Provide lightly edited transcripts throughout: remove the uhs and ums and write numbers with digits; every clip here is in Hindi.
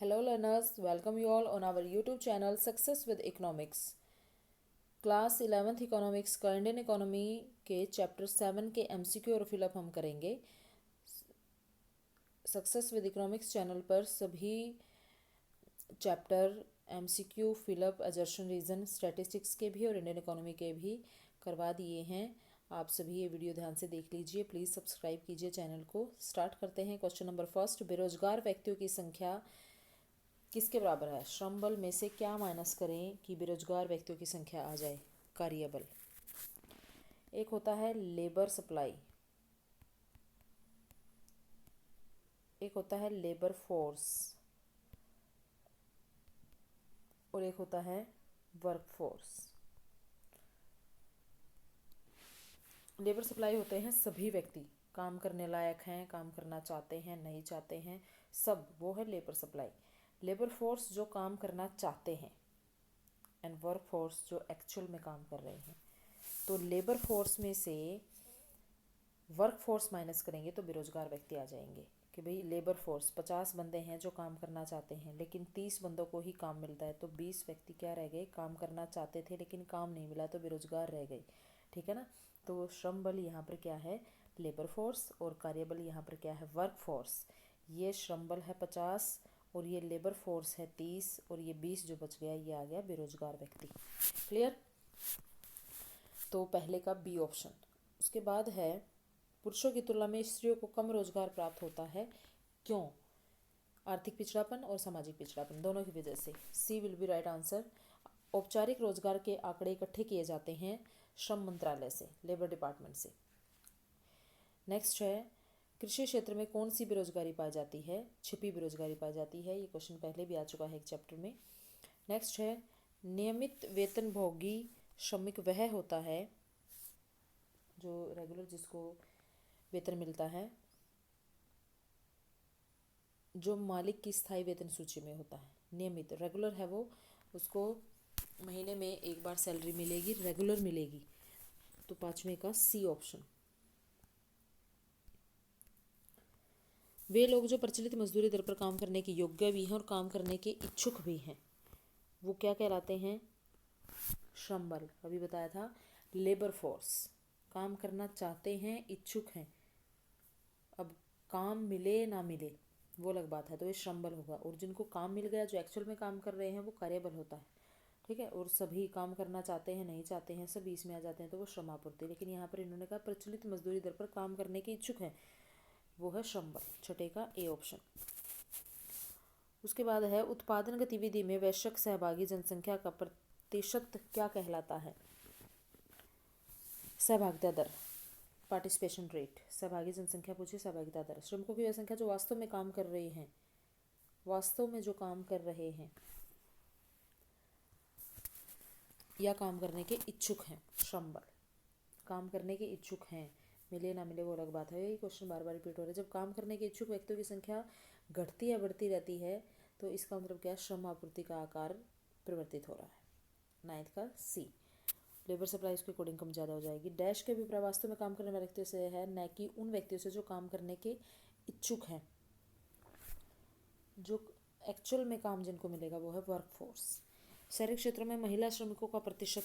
Hello learners, welcome you all on our YouTube channel Success with Economics. Class 11th economics का इंडियन इकोनॉमी के चैप्टर 7 के एमसीक्यू और फिलअप हम करेंगे। सक्सेस विद इकोनॉमिक्स चैनल पर सभी chapter MCQ fill up assertion reason statistics के भी और इंडियन इकोनॉमी के भी करवा दिए हैं। आप सभी ये वीडियो ध्यान से देख लीजिए, प्लीज़ सब्सक्राइब कीजिए चैनल को। स्टार्ट करते हैं। क्वेश्चन नंबर फर्स्ट, बेरोजगार व्यक्तियों की संख्या किसके बराबर है? श्रम बल में से क्या माइनस करें कि बेरोजगार व्यक्तियों की संख्या आ जाए? कार्यबल। एक होता है लेबर सप्लाई, एक होता है लेबर फोर्स और एक होता है वर्क फोर्स। लेबर सप्लाई होते हैं सभी व्यक्ति, काम करने लायक हैं, काम करना चाहते हैं, नहीं चाहते हैं, सब, वो है लेबर सप्लाई। लेबर फोर्स जो काम करना चाहते हैं एंड वर्क फोर्स जो एक्चुअल में काम कर रहे हैं। तो लेबर फोर्स में से वर्क फोर्स माइनस करेंगे तो बेरोजगार व्यक्ति आ जाएंगे कि भाई लेबर फोर्स 50 बंदे हैं जो काम करना चाहते हैं लेकिन 30 बंदों को ही काम मिलता है, तो 20 व्यक्ति क्या रह गए? काम करना चाहते थे लेकिन काम नहीं मिला तो बेरोजगार रह गए। ठीक है ना? तो श्रम बल यहाँ पर क्या है? Labour force. और कार्यबल यहाँ पर क्या है? Work force. ये श्रम बल है 50 और ये लेबर फोर्स है 30 और ये 20 जो बच गया ये आ गया बेरोजगार व्यक्ति। क्लियर? तो पहले का बी ऑप्शन। उसके बाद है पुरुषों की तुलना में स्त्रियों को कम रोजगार प्राप्त होता है, क्यों? आर्थिक पिछड़ापन और सामाजिक पिछड़ापन दोनों की वजह से। सी विल बी राइट आंसर। औपचारिक रोजगार के आंकड़े इकट्ठे किए जाते हैं श्रम मंत्रालय से, लेबर डिपार्टमेंट से। नेक्स्ट है कृषि क्षेत्र में कौन सी बेरोजगारी पाई जाती है? छिपी बेरोजगारी पाई जाती है। ये क्वेश्चन पहले भी आ चुका है एक चैप्टर में। नेक्स्ट है नियमित वेतनभोगी श्रमिक वह होता है जो रेगुलर, जिसको वेतन मिलता है, जो मालिक की स्थायी वेतन सूची में होता है। नियमित, रेगुलर है वो, उसको महीने में एक बार सैलरी मिलेगी, रेगुलर मिलेगी। तो पांचवें का सी ऑप्शन। वे लोग जो प्रचलित मजदूरी दर पर काम करने के योग्य भी हैं और काम करने के इच्छुक भी हैं, वो क्या कहलाते हैं? श्रम बल। अभी बताया था लेबर फोर्स। काम करना चाहते हैं, इच्छुक हैं, अब काम मिले ना मिले वो अलग बात है, तो ये श्रम बल होगा। और जिनको काम मिल गया, जो एक्चुअल में काम कर रहे हैं, वो कार्यबल होता है। ठीक है? और सभी काम करना चाहते हैं, नहीं चाहते हैं, सभी इसमें आ जाते हैं, तो वो श्रमापूर्ति। लेकिन यहाँ पर इन्होंने कहा प्रचलित मजदूरी दर पर काम करने के इच्छुक हैं, वो है श्रम बल। छठे का ए ऑप्शन। उसके बाद है उत्पादन गतिविधि में वैश्विक सहभागी जनसंख्या का प्रतिशत क्या कहलाता है? सहभागिता दर, पार्टिसिपेशन रेट। सहभागी जनसंख्या पूछे, सहभागिता दर। श्रमिकों की वह संख्या जो वास्तव में काम कर रहे हैं, वास्तव में जो काम कर रहे हैं या काम करने के इच्छुक हैं, श्रम बल। काम करने के इच्छुक हैं, मिले ना मिले वो अलग बात है। ये क्वेश्चन बार बार रिपीट हो रहा है। जब काम करने के इच्छुक व्यक्तियों की संख्या घटती या बढ़ती रहती है तो इसका मतलब क्या? श्रम आपूर्ति का आकार परिवर्तित हो रहा है। नाइन्थ का सी। लेबर सप्लाई उसके अकॉर्डिंग कम ज़्यादा हो जाएगी। डैश के अभिप्राय वास्तव में काम करने वाले व्यक्तियों से है, न कि उन व्यक्तियों से जो काम करने के इच्छुक हैं। जो एक्चुअल में काम जिनको मिलेगा वो है वर्क फोर्स। शहरी क्षेत्रों में महिला श्रमिकों का प्रतिशत,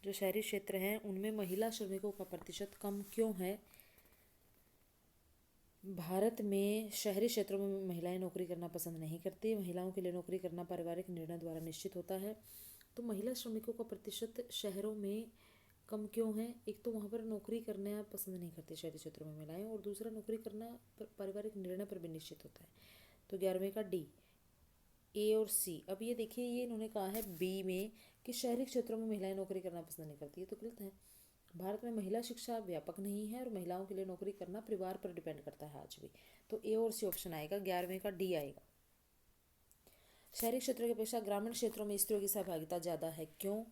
जो शहरी क्षेत्र हैं उनमें महिला श्रमिकों का प्रतिशत कम क्यों है? भारत में शहरी क्षेत्रों में महिलाएं नौकरी करना पसंद नहीं करती। महिलाओं के लिए नौकरी करना पारिवारिक निर्णय द्वारा निश्चित होता है। तो महिला श्रमिकों का प्रतिशत शहरों में कम क्यों है? एक तो वहाँ पर नौकरी करना पसंद नहीं करती शहरी क्षेत्रों में महिलाएं, और दूसरा नौकरी करना पारिवारिक निर्णय पर भी निश्चित होता है। तो 11वें का डी। ए और सी। अब ये देखिए, ये इन्होंने कहा है बी में कि शहरी क्षेत्रों में महिलाएं नौकरी करना पसंद नहीं करती, ये तो गलत है। भारत में महिला शिक्षा व्यापक नहीं है और महिलाओं के लिए नौकरी करना परिवार पर डिपेंड करता है आज भी। तो ए और सी ऑप्शन आएगा। 11वें का डी आएगा। शहरी क्षेत्रों की अपेक्षा ग्रामीण क्षेत्रों में स्त्रियों की सहभागिता ज़्यादा है, क्यों?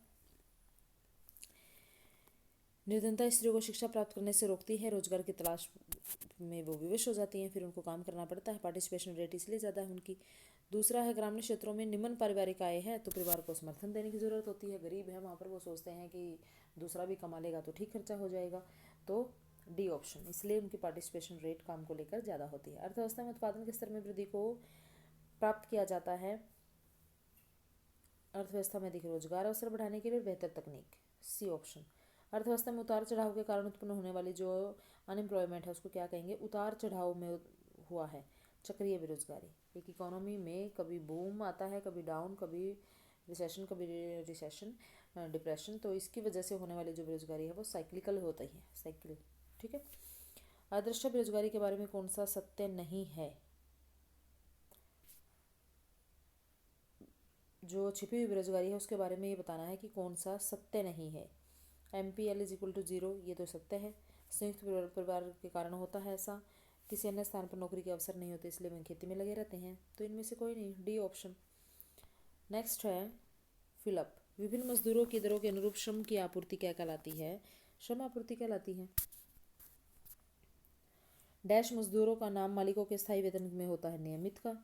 निर्धनता स्त्रियों को शिक्षा प्राप्त करने से रोकती है, रोजगार की तलाश में वो विवश हो जाती हैं, फिर उनको काम करना पड़ता है, पार्टिसिपेशन रेट इसलिए ज़्यादा है उनकी। दूसरा है ग्रामीण क्षेत्रों में निम्न पारिवारिक आय है तो परिवार को समर्थन देने की ज़रूरत होती है। गरीब है वहाँ पर, वो सोचते हैं कि दूसरा भी कमा लेगा तो ठीक खर्चा हो जाएगा। तो डी ऑप्शन, इसलिए उनकी पार्टिसिपेशन रेट काम को लेकर ज़्यादा होती है। अर्थव्यवस्था में उत्पादन के स्तर में वृद्धि को प्राप्त किया जाता है अर्थव्यवस्था में अधिक रोजगार अवसर बढ़ाने के लिए बेहतर तकनीक, सी ऑप्शन। अर्थव्यवस्था में उतार चढ़ाव के कारण उत्पन्न होने वाली जो अनएम्प्लॉयमेंट है उसको क्या कहेंगे, उतार चढ़ाव में हुआ है चक्रीय बेरोजगारी। एक इकोनॉमी में कभी बूम आता है, कभी डाउन, कभी रिसेशन, डिप्रेशन, तो इसकी वजह से होने वाली जो बेरोजगारी है वो साइक्लिकल होती है, साइकिल, ठीक है। अदृश्य बेरोजगारी के बारे में कौन सा सत्य नहीं है, जो छिपी हुई बेरोजगारी है उसके बारे में ये बताना है कि कौन सा सत्य नहीं है। MPL इज इक्वल टू 0, ये तो सत्य है। संयुक्त परिवार के कारण होता है ऐसा, किसी अन्य स्थान पर नौकरी के अवसर नहीं होते इसलिए वे खेती में लगे रहते हैं, तो इनमें से कोई नहीं, डी ऑप्शन। नेक्स्ट है फिलअप, विभिन्न मजदूरों की दरों के अनुरूप श्रम की आपूर्ति क्या कहलाती है, श्रम आपूर्ति कहलाती है। डैश मजदूरों का नाम मालिकों के स्थायी वेतन में होता है नियमित का।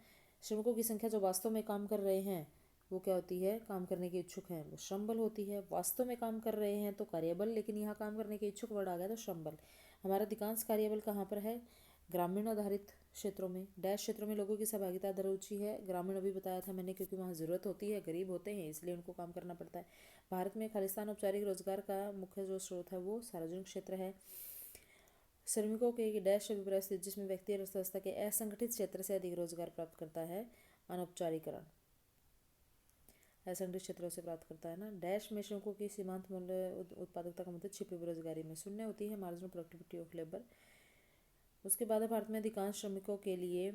श्रमिकों की संख्या जो वास्तव में काम कर रहे हैं वो क्या होती है, काम करने के इच्छुक हैं, वो श्रम बल होती है। वास्तव में काम कर रहे हैं तो कार्यबल, लेकिन यहाँ काम करने के इच्छुक वर्ड आ गया तो श्रम बल। हमारा अधिकांश कार्यबल कहाँ पर है, ग्रामीण आधारित क्षेत्रों में। डैश क्षेत्रों में लोगों की सहभागिता दर ऊंची है, ग्रामीण अभी बताया था मैंने, क्योंकि वहाँ ज़रूरत होती है, गरीब होते हैं इसलिए उनको काम करना पड़ता है। भारत में खालिस्तान औपचारिक रोजगार का मुख्य जो स्रोत है वो सार्वजनिक क्षेत्र है। श्रमिकों के डैश अभिप्राय स्थित जिसमें व्यक्ति अर्थव्यवस्था के असंगठित क्षेत्र से अधिक रोजगार प्राप्त करता है, अनौपचारिकरण असंगठित क्षेत्रों से प्राप्त करता है ना। डैश में श्रमिकों की सीमांत मूल्य उत्पादकता का मतलब छिपी बेरोजगारी में शून्य होती है, मार्जिनल प्रोडक्टिविटी ऑफ लेबर। उसके बाद भारत में अधिकांश श्रमिकों के लिए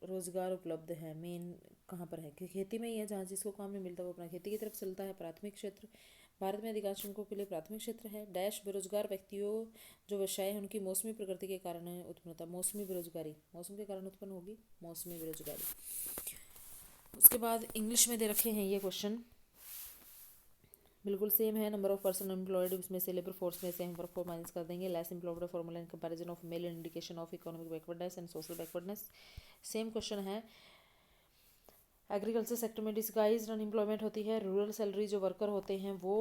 रोजगार उपलब्ध है, मेन कहाँ पर है, खेती में ही है, जहाँ जिसको काम नहीं मिलता वो अपना खेती की तरफ चलता है। प्राथमिक क्षेत्र, भारत में अधिकांश श्रमिकों के लिए प्राथमिक क्षेत्र है। डैश बेरोजगार व्यक्तियों जो व्यवसाय है उनकी मौसमी प्रकृति के कारण उत्पन्न होता है, मौसमी बेरोजगारी, मौसम के कारण उत्पन्न होगी मौसमी बेरोजगारी। उसके बाद इंग्लिश में दे रखे हैं ये क्वेश्चन, बिल्कुल सेम है। नंबर ऑफ पर्सन एम्प्लॉयड, उसमें से लेबर फोर्स में से हम वर्क फोर्स माइनस कर देंगे। Less employed formula in comparison of male indication of economic backwardness and social backwardness, same question है। एग्रीकल्चर सेक्टर में डिस्गाइज्ड अनएम्प्लॉयमेंट होती है। रूरल सैलरी जो वर्कर होते हैं वो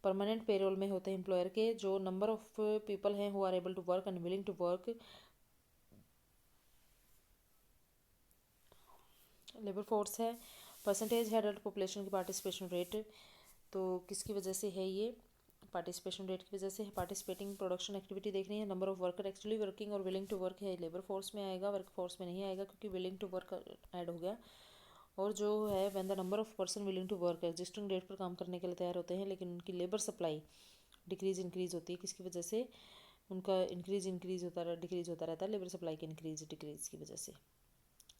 परमानेंट पेरोल में होते हैं एम्प्लॉयर के। जो नंबर ऑफ पीपल हैं who are able to work and willing to work, labour force है। परसेंटेज है एडल्ट पॉपुलेशन की पार्टिसिपेशन रेट, तो किसकी वजह से है ये, पार्टिसिपेशन रेट की वजह से है। पार्टिसिपेटिंग प्रोडक्शन एक्टिविटी देखनी है। Number of worker actually working और विलिंग टू वर्क है, लेबर फोर्स में आएगा, वर्क फोर्स में नहीं आएगा क्योंकि विलिंग टू वर्क ऐड हो गया। और जो है when the number of person willing to work existing date पर काम करने के लिए तैयार होते हैं लेकिन उनकी लेबर सप्लाई इंक्रीज होती है, किसकी वजह से, उनका डिक्रीज होता रहता है लेबर सप्लाई के डिक्रीज की वजह से।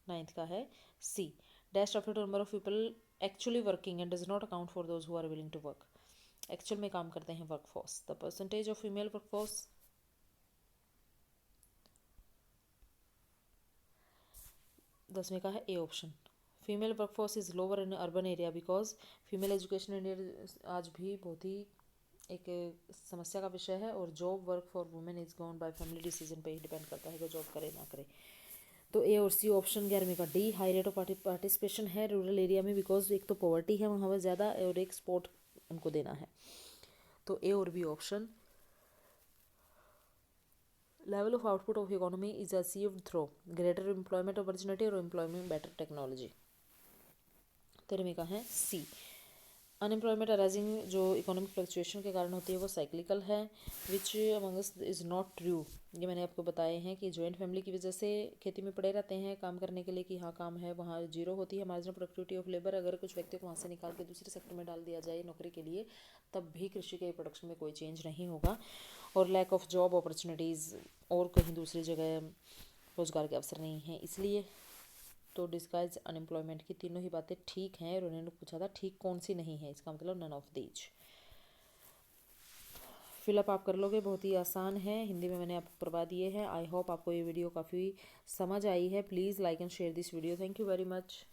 9th का है C, dash refer to number of people actually working and does not account for those who are willing to work, actual में काम करते हैं workforce. The percentage of female workforce, 10वें का है A option. Female workforce is lower in urban area because female education India आज भी बहुत ही एक समस्या का विषय है, और job work for women is gone by family decision पे ही डिपेंड करता है कि जॉब करे ना करे। तो ए और सी ऑप्शन 11वें का D. High rate of participation है रूरल एरिया में बिकॉज एक तो पॉवर्टी है वहाँ पर ज़्यादा और एक स्पोर्ट उनको देना है, तो ए और B option. Level of output of economy is achieved through greater employment opportunity और एम्प्लॉयमेंट बेटर टेक्नोलॉजी, 13वें का है सी। अनएम्प्लॉयमेंट अराइजिंग जो इकोनॉमिक फ्लक्चुएशन के कारण होती है वो साइक्लिकल है, which amongst is not true. ये मैंने आपको बताए हैं कि जॉइंट फैमिली की वजह से खेती में पड़े रहते हैं काम करने के लिए कि हाँ काम है, वहाँ जीरो होती है मार्जिनल प्रोडक्टिविटी ऑफ लेबर। अगर कुछ व्यक्तियों को वहाँ से निकाल के दूसरे सेक्टर में डाल दिया जाए नौकरी के लिए तब भी कृषि के प्रोडक्शन में कोई चेंज नहीं होगा। और लैक ऑफ जॉब अपॉर्चुनिटीज़, और कहीं दूसरी जगह रोज़गार के अवसर नहीं हैं इसलिए। तो डिस्गाइज अनएम्प्लॉयमेंट की तीनों ही बातें ठीक हैं, और उन्होंने पूछा था ठीक कौन सी नहीं है, इसका मतलब नन ऑफ दीज। फिलअप आप कर लोगे, बहुत ही आसान है, हिंदी में मैंने आपको करवा दिए हैं। आई होप आपको ये वीडियो काफ़ी समझ आई है। Please like and share this video. Thank you very much.